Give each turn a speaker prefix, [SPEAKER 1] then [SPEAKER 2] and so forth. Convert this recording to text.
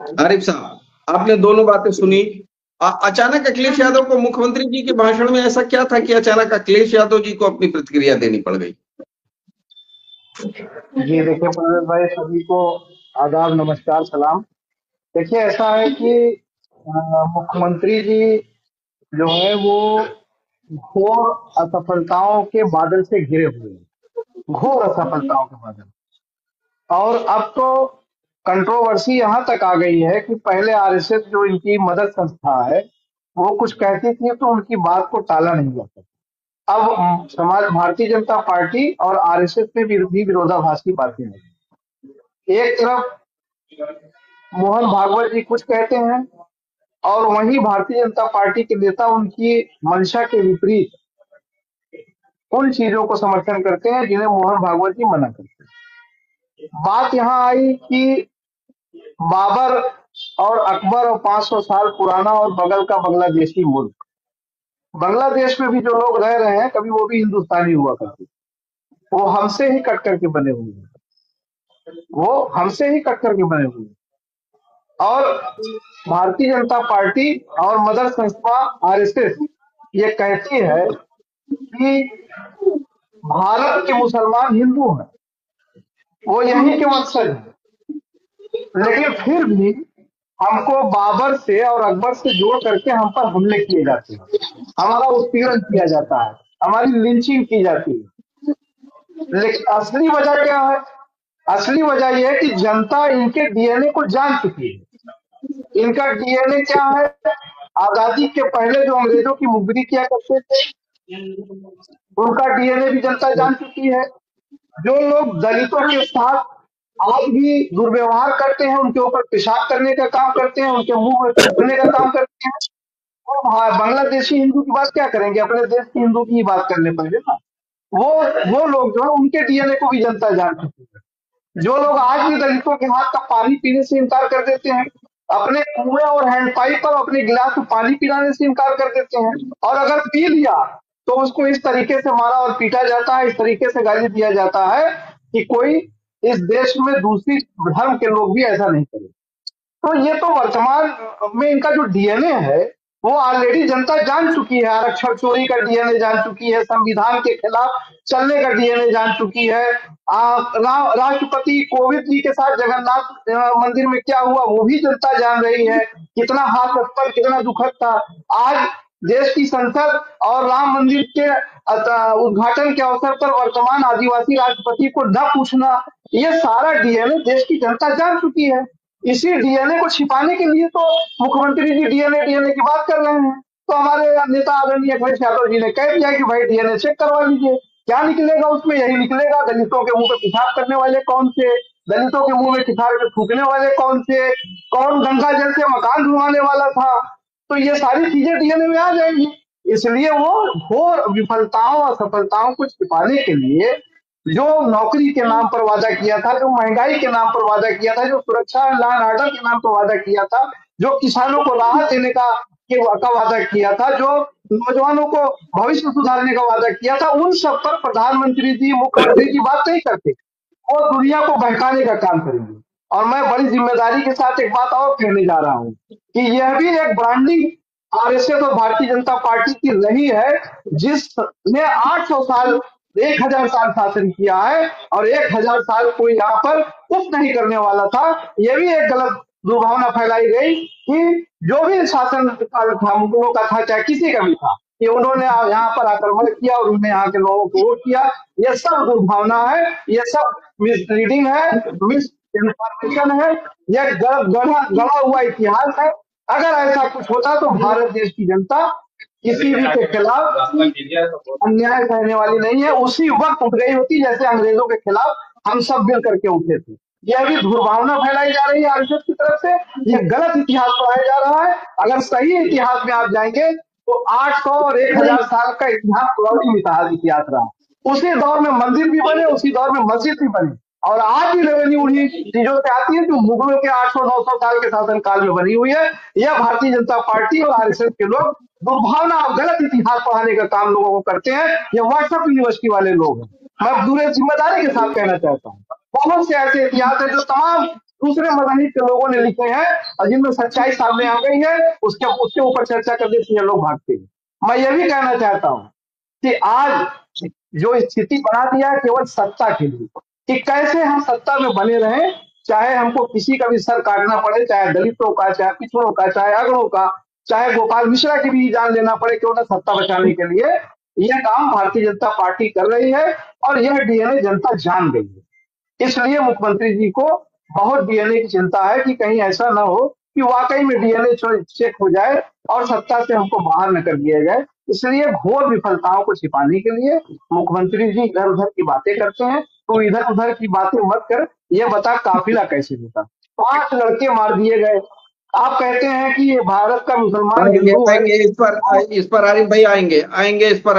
[SPEAKER 1] आरिफ साहब, आपने दोनों बातें सुनी। अचानक अखिलेश यादव को मुख्यमंत्री जी के भाषण में ऐसा क्या था कि अचानक अखिलेश यादव जी को अपनी प्रतिक्रिया देनी पड़ गई?
[SPEAKER 2] जी देखिए प्रवीण भाई, सभी को आदाब, नमस्कार, सलाम। देखिए ऐसा है कि मुख्यमंत्री जी जो है वो घोर असफलताओं के बादल से घिरे हुए हैं, घोर असफलताओं के बादल। और अब तो कंट्रोवर्सी यहाँ तक आ गई है कि पहले आरएसएस जो इनकी मदद संस्था है वो कुछ कहती थी तो उनकी बात को टाला नहीं जाता। अब समाज भारतीय जनता पार्टी और आरएसएस में भी विरोधाभासी बातें हैं। एक तरफ मोहन भागवत जी कुछ कहते हैं और वहीं भारतीय जनता पार्टी के नेता उनकी मंशा के विपरीत उन चीजों को समर्थन करते हैं जिन्हें मोहन भागवत जी मना करते हैं। बात यहाँ आई कि बाबर और अकबर और 500 साल पुराना और बगल का बांग्लादेशी मुल्क, बांग्लादेश में भी जो लोग रह रहे हैं कभी वो भी हिंदुस्तानी हुआ करते, वो हमसे ही कट करके बने हुए हैं, वो हमसे ही कट करके बने हुए हैं। और भारतीय जनता पार्टी और मदर संस्था आरएसएस ये कहती है कि भारत के मुसलमान हिंदू हैं, वो यहीं के वंशज हैं, लेकिन फिर भी हमको बाबर से और अकबर से जोड़ करके हम पर हमले किए जाते हैं, हमारा उत्पीड़न किया जाता है, हमारी लिंचिंग की जाती है। लेकिन असली वजह क्या है? असली वजह यह है कि जनता इनके डीएनए को जान चुकी है। इनका डीएनए क्या है? आजादी के पहले जो अंग्रेजों की मुखबिरी किया करते थे, उनका डीएनए भी जनता जान चुकी है। जो लोग दलितों के साथ आज भी दुर्व्यवहार करते हैं, उनके ऊपर पेशाब करने का काम करते हैं, उनके मुंह में थूकने का काम करते हैं, वो बांग्लादेशी हिंदू की बात क्या करेंगे? अपने देश के हिंदू की ही बात करने पड़ेगा ना। वो लोग जो है उनके डीएनए को भी जनता जान चुकी है। जो लोग आज भी दलितों के हाथ का पानी पीने से इनकार कर देते हैं, अपने कुएं और हैंडपाइप पर अपने गिलास में पानी पिलाने से इनकार कर देते हैं, और अगर पी लिया तो उसको इस तरीके से मारा और पीटा जाता है, इस तरीके से गाली दिया जाता है कि कोई इस देश में दूसरी धर्म के लोग भी ऐसा नहीं करें। तो ये तो वर्तमान में इनका जो डीएनए है वो ऑलरेडी जनता जान चुकी है। आरक्षण चोरी का डीएनए जान चुकी है, संविधान के खिलाफ चलने का डीएनए जान चुकी है। राष्ट्रपति कोविंद जी के साथ जगन्नाथ मंदिर में क्या हुआ वो भी जनता जान रही है। कितना हास्यास्पद, कितना दुखद था। आज देश की संसद और राम मंदिर के उद्घाटन के अवसर पर वर्तमान आदिवासी राष्ट्रपति को न पूछना, ये सारा डीएनए देश की जनता जान चुकी है। इसी डीएनए को छिपाने के लिए तो मुख्यमंत्री जी डीएनए डीएनए की बात कर रहे हैं। तो हमारे नेता आदरणीय अखिलेश यादव जी ने कह दिया कि भाई डीएनए चेक करवा लीजिए। क्या निकलेगा उसमें? यही निकलेगा, दलितों के मुंह पे पेशाब करने वाले कौन थे, दलितों के मुंह में कितार के थूकने वाले कौन थे, कौन गंगा जल से मकान धुलवाने वाला था। तो ये सारी चीजें डीएनए में आ जाएंगी। इसलिए वो घोर विफलताओं और सफलताओं को छिपाने के लिए जो नौकरी के नाम पर वादा किया था, जो महंगाई के नाम पर वादा किया था, जो सुरक्षा लॉ एंड ऑर्डर के नाम पर वादा किया था, जो किसानों को राहत देने का वादा किया था, जो नौजवानों को भविष्य सुधारने का वादा किया था, उन सब पर प्रधानमंत्री जी, मुख्यमंत्री जी बात नहीं करते। वो दुनिया को बहकाने का काम करेंगे। और मैं बड़ी जिम्मेदारी के साथ एक बात और कहने जा रहा हूँ कि यह भी एक ब्रांडिंग आरएसएस और भारतीय जनता पार्टी की रही है, जिसने 800 साल, 1000 साल शासन किया है, और 1000 साल कोई यहाँ पर कुछ नहीं करने वाला था। यह भी एक गलत दुर्भावना फैलाई गई कि जो भी शासन काल था, मुगलों का था चाहे किसी का भी था, कि उन्होंने यहाँ पर आक्रमण किया और उन्होंने यहाँ के लोगों को वो किया। यह सब दुर्भावना है, यह सब मिसलीडिंग है, मिस इन्फॉर्मेशन है, यह गढ़ा हुआ इतिहास है। अगर ऐसा कुछ होता तो भारत देश की जनता किसी भी के खिलाफ अन्याय सहने वाली नहीं है, उसी वक्त उठ गई होती जैसे अंग्रेजों के खिलाफ हम सब मिल करके उठे थे। यह भी दुर्भावना फैलाई जा रही है आरएसएस की तरफ से, यह गलत इतिहास पढ़ाया जा रहा है। अगर सही इतिहास में आप जाएंगे तो 800 और 1000 साल का इतिहास पुरानी इतिहास रहा। उसी दौर में मंदिर भी बने, उसी दौर में मस्जिद भी बनी, और आज भी रेवेन्यू उन्हीं चीजों से आती है जो मुगलों के 800-900 साल के शासन काल में बनी हुई है। यह भारतीय जनता पार्टी और आरएसएस के लोग दुर्भावना और गलत इतिहास पढ़ाने का काम लोगों को करते हैं। ये व्हाट्सएप यूनिवर्सिटी वाले लोग हैं। मैं पूरे जिम्मेदारी के साथ कहना चाहता हूँ, बहुत से ऐसे इतिहास है जो तमाम दूसरे मज़ाहिब के लोगों ने लिखे हैं और जिनमें सच्चाई सामने आ गई है उसके उसके ऊपर चर्चा कर देते हैं, लोग भागते हैं। मैं ये भी कहना चाहता हूँ कि आज जो स्थिति बना दिया है केवल सत्ता के लिए, कि कैसे हम सत्ता में बने रहें, चाहे हमको किसी का भी सर काटना पड़े, चाहे दलितों का, चाहे पिछड़ों का, चाहे अगड़ों का, चाहे गोपाल मिश्रा की भी जान लेना पड़े क्यों ना सत्ता बचाने के लिए। यह काम भारतीय जनता पार्टी कर रही है और यह डीएनए जनता जान गई है। इसलिए मुख्यमंत्री जी को बहुत डीएनए की चिंता है कि कहीं ऐसा ना हो कि वाकई में डीएनए चेक हो जाए और सत्ता से हमको बाहर न कर दिया जाए। इसलिए घोर विफलताओं को छिपाने के लिए मुख्यमंत्री जी इधर उधर की बातें करते हैं। तो इधर उधर की बातें मत कर, ये बता काफिला कैसे होता। 5 लड़के मार दिए गए। आप कहते हैं कि ये भारत का मुसलमान
[SPEAKER 1] आएंगे
[SPEAKER 2] हिंदू है
[SPEAKER 1] आएंगे इस पर,
[SPEAKER 2] तो
[SPEAKER 1] आरिफ भाई आएंगे आएंगे इस पर।